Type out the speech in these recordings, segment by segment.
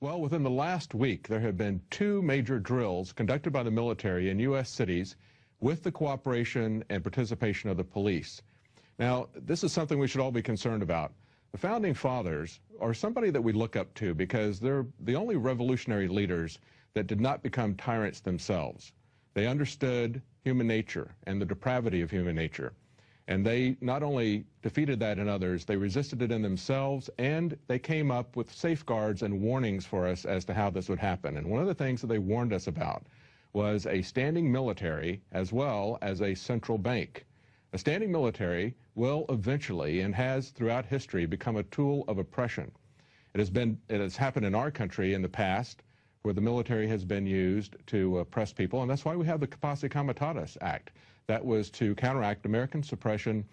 Well, within the last week, there have been two major drills conducted by the military in U.S. cities with the cooperation and participation of the police. Now, this is something we should all be concerned about. The Founding Fathers are somebody that we look up to because they're the only revolutionary leaders that did not become tyrants themselves. They understood human nature and the depravity of human nature. And they not only defeated that in others, they resisted it in themselves, and they came up with safeguards and warnings for us as to how this would happen. And one of the things that they warned us about was a standing military as well as a central bank. A standing military will eventually, and has throughout history, become a tool of oppression. It has happened in our country in the past, where the military has been used to oppress people, and that's why we have the Capacity Comitatus Act. That was to counteract American suppression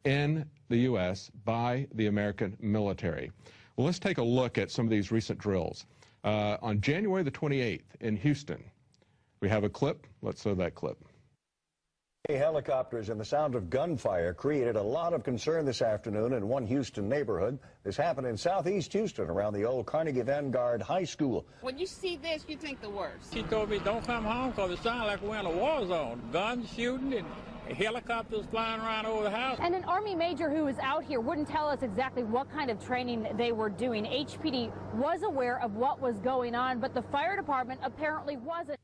in the U.S. by the American military. Well, let's take a look at some of these recent drills. On January the 28th in Houston, we have a clip. Let's show that clip. Helicopters and the sound of gunfire created a lot of concern this afternoon in one Houston neighborhood. This happened in southeast Houston around the old Carnegie Vanguard High School. When you see this, you think the worst. She told me don't come home because it sounds like we're in a war zone. Guns shooting and helicopters flying around over the house. And an Army major who was out here wouldn't tell us exactly what kind of training they were doing. HPD was aware of what was going on, but the fire department apparently wasn't.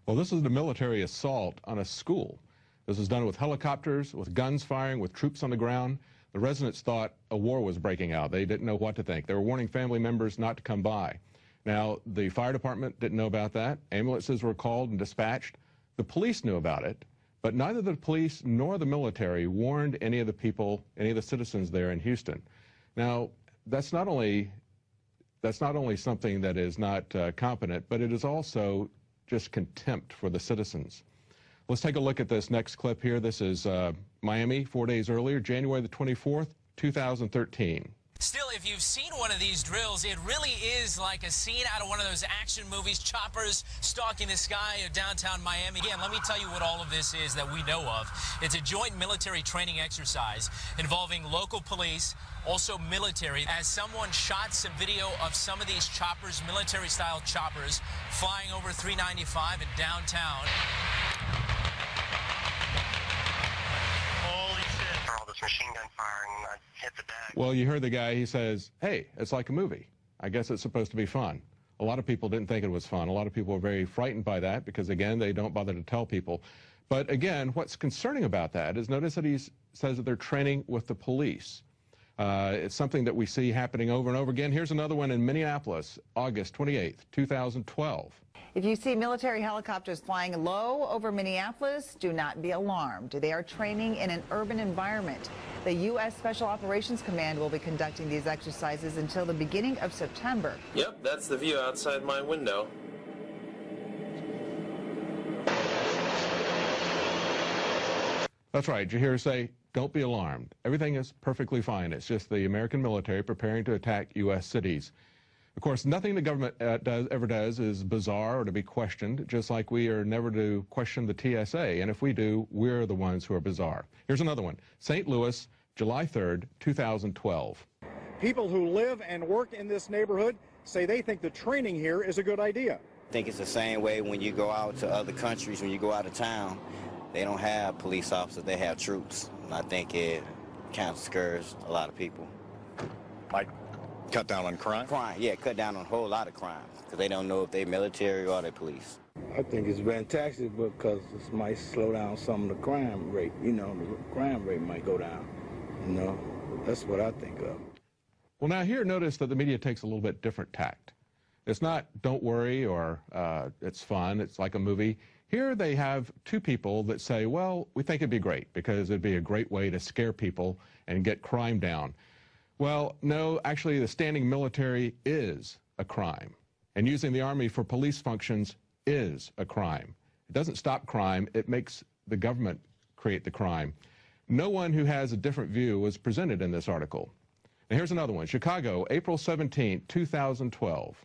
Well, this is the military assault on a school. This was done with helicopters, with guns firing, with troops on the ground. The residents thought a war was breaking out. They didn't know what to think. They were warning family members not to come by. Now, the fire department didn't know about that. Ambulances were called and dispatched. The police knew about it, but neither the police nor the military warned any of the people, any of the citizens there in Houston. Now, that's not only something that is not competent, but it is also just contempt for the citizens. Let's take a look at this next clip here. This is Miami 4 days earlier, January the 24th, 2013. Still, if you've seen one of these drills, it really is like a scene out of one of those action movies, choppers stalking the sky of downtown Miami. Again, let me tell you what all of this is that we know of. It's a joint military training exercise involving local police, also military, as someone shot some video of some of these choppers, military-style choppers, flying over 395 in downtown. Machine gun firing, I hit the deck. Well, you heard the guy, he says, hey, it's like a movie. I guess it's supposed to be fun. A lot of people didn't think it was fun. A lot of people were very frightened by that because, again, they don't bother to tell people. But, again, what's concerning about that is notice that he says that they're training with the police. It's something that we see happening over and over again. Here's another one in Minneapolis, August 28th, 2012. If you see military helicopters flying low over Minneapolis, do not be alarmed. They are training in an urban environment. The U.S. Special Operations Command will be conducting these exercises until the beginning of September. Yep, that's the view outside my window. That's right. Did you hear her say, don't be alarmed. Everything is perfectly fine. It's just the American military preparing to attack U.S. cities. Of course, nothing the government ever does is bizarre or to be questioned, just like we are never to question the TSA. And if we do, we're the ones who are bizarre. Here's another one. St. Louis, July 3rd, 2012. People who live and work in this neighborhood say they think the training here is a good idea. I think it's the same way when you go out to other countries, when you go out of town, they don't have police officers, they have troops. And I think it kind of scares a lot of people. Like cut down on crime? Crime, yeah, cut down on a whole lot of crime, because they don't know if they're military or they're police. I think it's fantastic because it might slow down some of the crime rate. You know, the crime rate might go down. You know, that's what I think of. Well, now here, notice that the media takes a little bit different tact. It's not, don't worry, or it's fun, it's like a movie. Here they have two people that say, well, we think it'd be great because it'd be a great way to scare people and get crime down. Well, no, actually the standing military is a crime. And using the Army for police functions is a crime. It doesn't stop crime, it makes the government create the crime. No one who has a different view was presented in this article. And here's another one, Chicago, April 17, 2012.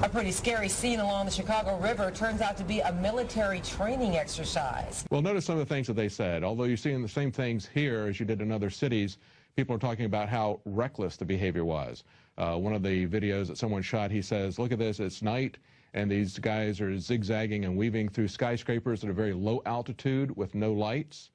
A pretty scary scene along the Chicago River turns out to be a military training exercise. Well, notice some of the things that they said. Although you're seeing the same things here as you did in other cities, people are talking about how reckless the behavior was. One of the videos that someone shot, he says, look at this, it's night, and these guys are zigzagging and weaving through skyscrapers at a very low altitude with no lights.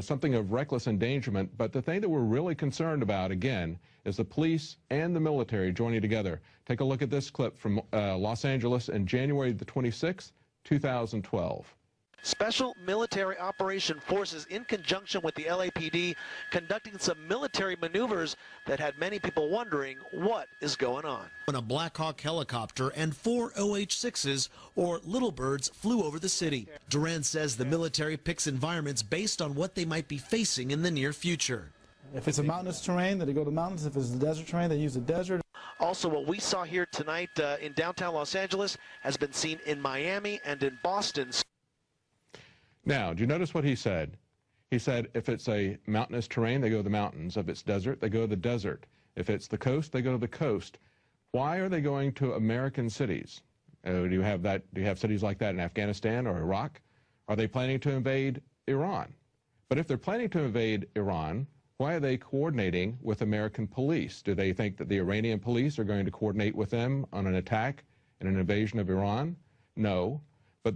Something of reckless endangerment, but the thing that we're really concerned about, again, is the police and the military joining together. Take a look at this clip from Los Angeles in January the 26th, 2012. Special military operation forces in conjunction with the LAPD conducting some military maneuvers that had many people wondering what is going on. When a Black Hawk helicopter and 4 OH-6s, or Little Birds, flew over the city. Duran says the military picks environments based on what they might be facing in the near future. If it's a mountainous terrain, then they go to mountains. If it's a desert terrain, they use the desert. Also, what we saw here tonight in downtown Los Angeles has been seen in Miami and in Boston. Now, do you notice what he said? He said if it's a mountainous terrain, they go to the mountains. If it's desert, they go to the desert. If it's the coast, they go to the coast. Why are they going to American cities? Do you have cities like that in Afghanistan or Iraq? Are they planning to invade Iran? But if they're planning to invade Iran, why are they coordinating with American police? Do they think that the Iranian police are going to coordinate with them on an attack and an invasion of Iran? No. But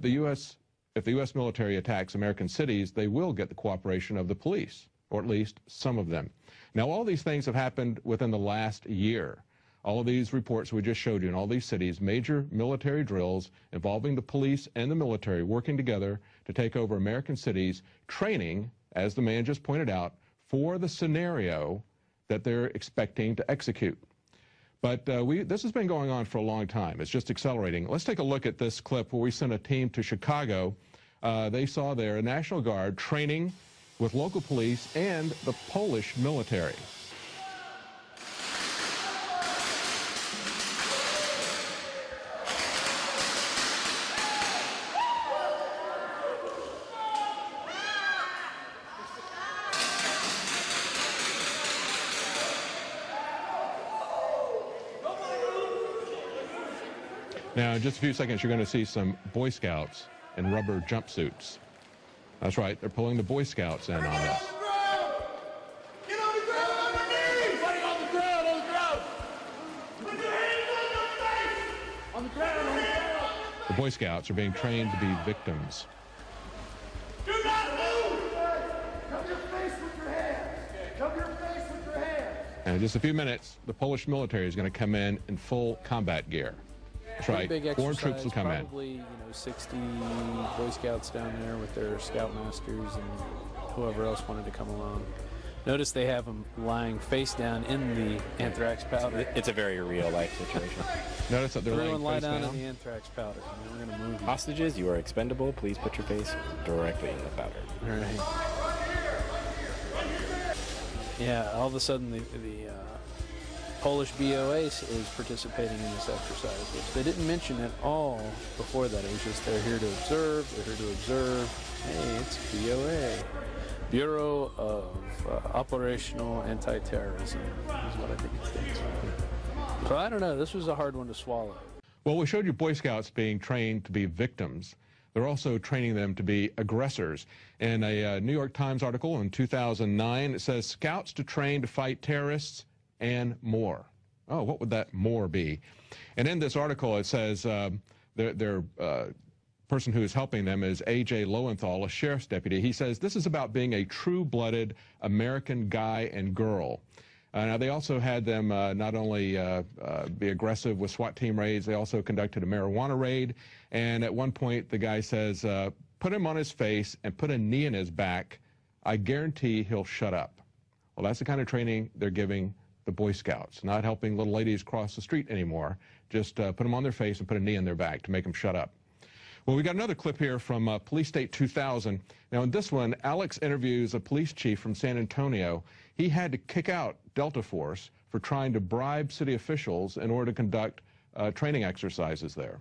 if the U.S. military attacks American cities, they will get the cooperation of the police, or at least some of them. Now, all these things have happened within the last year. All of these reports we just showed you in all these cities, major military drills involving the police and the military working together to take over American cities, training, as the man just pointed out, for the scenario that they're expecting to execute. But this has been going on for a long time. It's just accelerating. Let's take a look at this clip where we sent a team to Chicago. They saw there a National Guard training with local police and the Polish military. Now, in just a few seconds, you're going to see some Boy Scouts in rubber jumpsuits. That's right, they're pulling the Boy Scouts in on this. Get on the ground on your knees! Everybody on the ground, on the ground! Put your hands on your face! On the ground, on the ground! The Boy Scouts are being trained to be victims. Do not move! Cover your face with your hands! Cover your face with your hands! And in just a few minutes, the Polish military is going to come in full combat gear. That's right. Foreign troops will come in. Probably, 60 Boy Scouts down there with their scoutmasters and whoever else wanted to come along. Notice they have them lying face down in the anthrax powder. It's a very real-life situation. Notice that they're Everyone laying lie face down down in the anthrax powder. We're going to move you. Hostages, you are expendable. Please put your face directly in the powder. All right. Yeah, all of a sudden the Polish BOA is participating in this exercise, which they didn't mention at all before that. It was just they're here to observe, Hey, it's BOA. Bureau of Operational Anti-Terrorism is what I think it stands for. So I don't know, this was a hard one to swallow. Well, we showed you Boy Scouts being trained to be victims. They're also training them to be aggressors. In a New York Times article in 2009, it says, Scouts to train to fight terrorists and more. Oh, what would that more be? And in this article, it says their person who is helping them is A.J. Lowenthal, a sheriff's deputy. He says this is about being a true-blooded American guy and girl. Now, they also had them not only be aggressive with SWAT team raids, they also conducted a marijuana raid. And at one point, the guy says, put him on his face and put a knee in his back. I guarantee he'll shut up. Well, that's the kind of training they're giving the Boy Scouts, not helping little ladies cross the street anymore. Just put them on their face and put a knee in their back to make them shut up. Well, we got another clip here from Police State 2000. Now, in this one, Alex interviews a police chief from San Antonio. He had to kick out Delta Force for trying to bribe city officials in order to conduct training exercises there.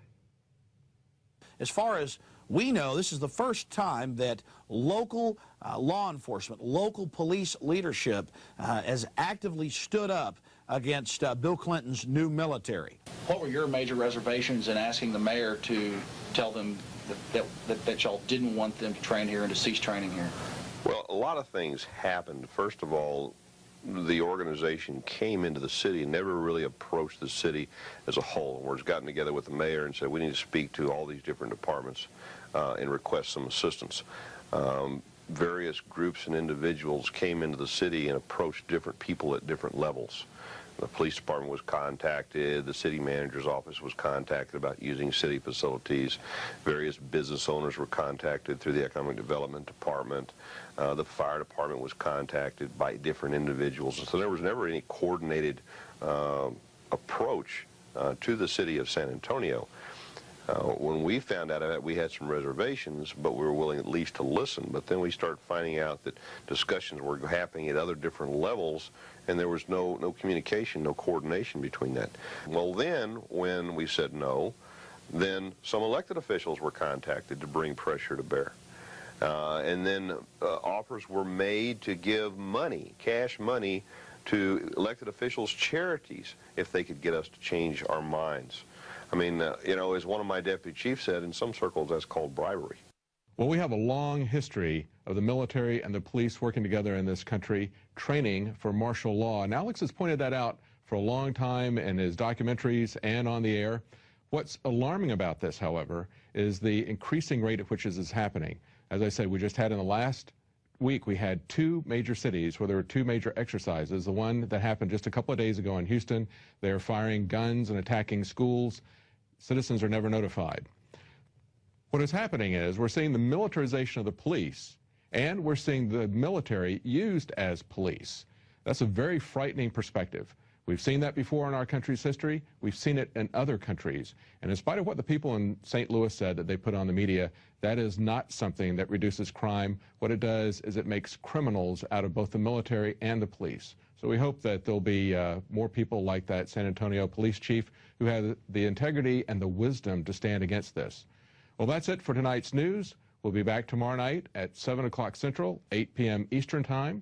As far as we know, this is the first time that local law enforcement, local police leadership has actively stood up against Bill Clinton's new military. What were your major reservations in asking the mayor to tell them that y'all didn't want them to train here and to cease training here? Well, a lot of things happened. First of all, the organization came into the city and never really approached the city as a whole. We're gotten together with the mayor and said we need to speak to all these different departments and request some assistance. Various groups and individuals came into the city and approached different people at different levels. The police department was contacted, the city manager's office was contacted about using city facilities, various business owners were contacted through the economic development department, the fire department was contacted by different individuals, and so there was never any coordinated approach to the city of San Antonio. When we found out of it, we had some reservations, but we were willing at least to listen. But then we started finding out that discussions were happening at other different levels, and there was no communication, no coordination between that. Well, then, when we said no, then some elected officials were contacted to bring pressure to bear. And then offers were made to give money, cash money, to elected officials' charities if they could get us to change our minds. I mean, you know, as one of my deputy chiefs said, in some circles that's called bribery. Well, we have a long history of the military and the police working together in this country, training for martial law. And Alex has pointed that out for a long time in his documentaries and on the air. What's alarming about this, however, is the increasing rate at which this is happening. As I said, we just had in the last week, we had 2 major cities where there were 2 major exercises. The one that happened just a couple of days ago in Houston, they are firing guns and attacking schools. Citizens are never notified. What is happening is we're seeing the militarization of the police, and we're seeing the military used as police. That's a very frightening perspective. We've seen that before in our country's history. We've seen it in other countries. And in spite of what the people in St. Louis said that they put on the media, that is not something that reduces crime. What it does is it makes criminals out of both the military and the police. So we hope that there'll be more people like that San Antonio police chief who have the integrity and the wisdom to stand against this. Well, that's it for tonight's news. We'll be back tomorrow night at 7 o'clock Central, 8 p.m. Eastern Time.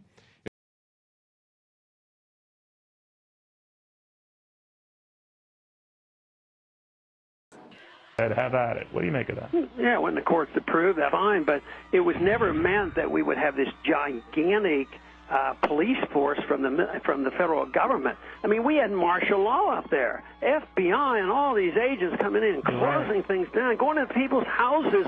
Have at it. What do you make of that? Yeah, when the courts approve, that's fine, but it was never meant that we would have this gigantic police force from the federal government. I mean, we had martial law up there, FBI and all these agents coming in, closing things down, going into people's houses.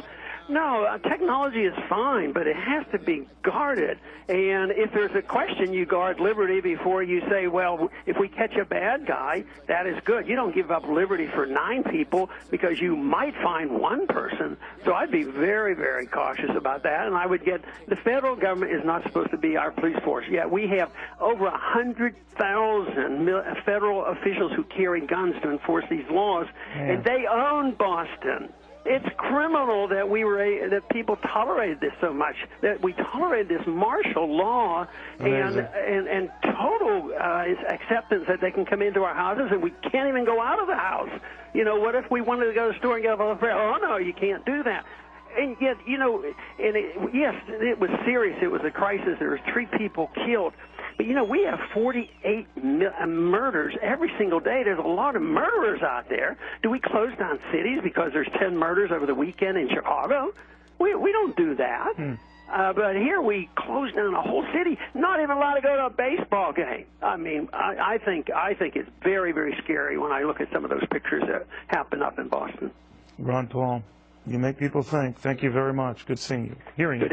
No, technology is fine, but it has to be guarded. And if there's a question, you guard liberty before you say, well, if we catch a bad guy, that is good. You don't give up liberty for 9 people because you might find 1 person. So I'd be very, very cautious about that. And I would get, the federal government is not supposed to be our police force. Yet we have over 100,000 federal officials who carry guns to enforce these laws, and they own Boston. It's criminal that that people tolerated this so much, that we tolerated this martial law and total acceptance that they can come into our houses and we can't even go out of the house. You know, what if we wanted to go to the store and get a little bread? Oh, no, you can't do that. And yet, you know, yes, it was serious. It was a crisis. There were 3 people killed. But, you know, we have 48 murders every single day. There's a lot of murderers out there. Do we close down cities because there's 10 murders over the weekend in Chicago? We don't do that. But here we close down a whole city, not even allowed to go to a baseball game. I mean, I think it's very, very scary when I look at some of those pictures that happen up in Boston. Ron Paul, you make people think. Thank you very much. Good seeing you. Hearing you.